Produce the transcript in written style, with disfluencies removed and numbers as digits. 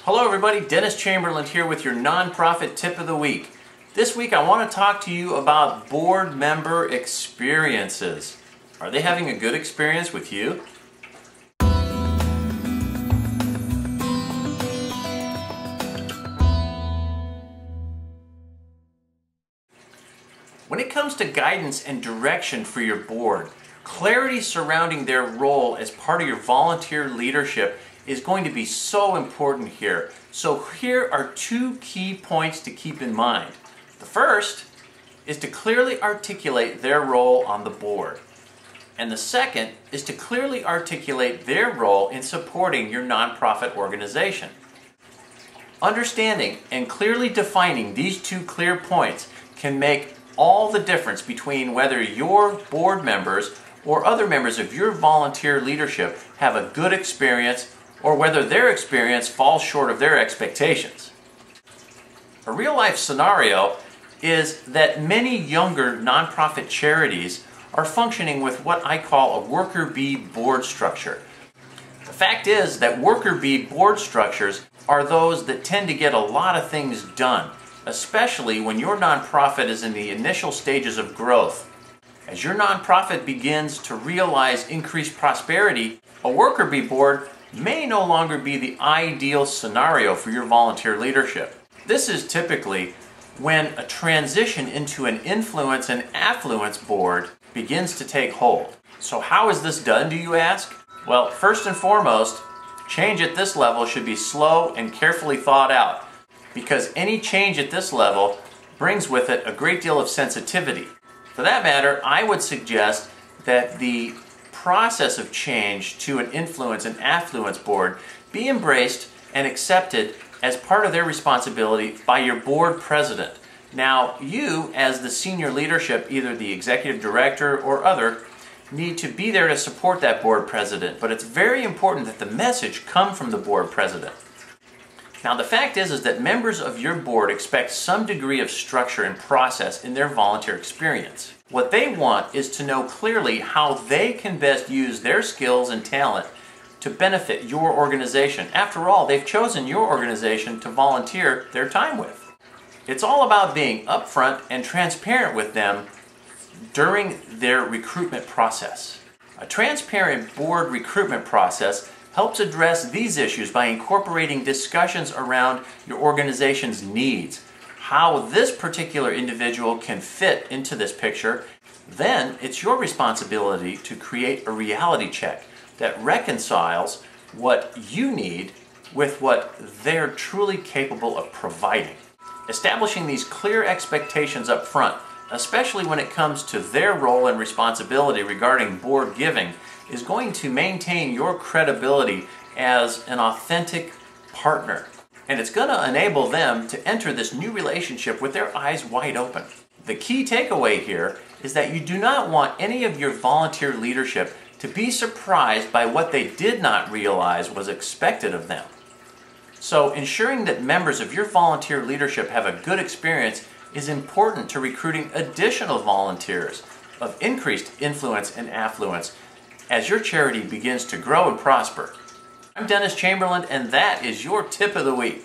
Hello everybody, Dennis Chamberlain here with your nonprofit tip of the week. This week I want to talk to you about board member experiences. Are they having a good experience with you? When it comes to guidance and direction for your board, clarity surrounding their role as part of your volunteer leadership is going to be so important here. So here are two key points to keep in mind. The first is to clearly articulate their role on the board. And the second is to clearly articulate their role in supporting your nonprofit organization. Understanding and clearly defining these two clear points can make all the difference between whether your board members or other members of your volunteer leadership have a good experience or whether their experience falls short of their expectations. A real-life scenario is that many younger nonprofit charities are functioning with what I call a worker bee board structure. The fact is that worker bee board structures are those that tend to get a lot of things done, especially when your nonprofit is in the initial stages of growth. As your nonprofit begins to realize increased prosperity, a worker bee board may no longer be the ideal scenario for your volunteer leadership. This is typically when a transition into an influence and affluence board begins to take hold. So how is this done, do you ask? Well, first and foremost, change at this level should be slow and carefully thought out, because any change at this level brings with it a great deal of sensitivity. For that matter, I would suggest that the process of change to an influence and affluence board be embraced and accepted as part of their responsibility by your board president. Now, you as the senior leadership, either the executive director or other, need to be there to support that board president, but it's very important that the message come from the board president. Now, the fact is that members of your board expect some degree of structure and process in their volunteer experience. What they want is to know clearly how they can best use their skills and talent to benefit your organization. After all, they've chosen your organization to volunteer their time with. It's all about being upfront and transparent with them during their recruitment process. A transparent board recruitment process helps address these issues by incorporating discussions around your organization's needs, how this particular individual can fit into this picture. Then it's your responsibility to create a reality check that reconciles what you need with what they're truly capable of providing. Establishing these clear expectations up front, especially when it comes to their role and responsibility regarding board giving, is going to maintain your credibility as an authentic partner. And it's going to enable them to enter this new relationship with their eyes wide open. The key takeaway here is that you do not want any of your volunteer leadership to be surprised by what they did not realize was expected of them. So ensuring that members of your volunteer leadership have a good experience is important to recruiting additional volunteers of increased influence and affluence as your charity begins to grow and prosper. I'm Dennis Chamberlain, and that is your tip of the week.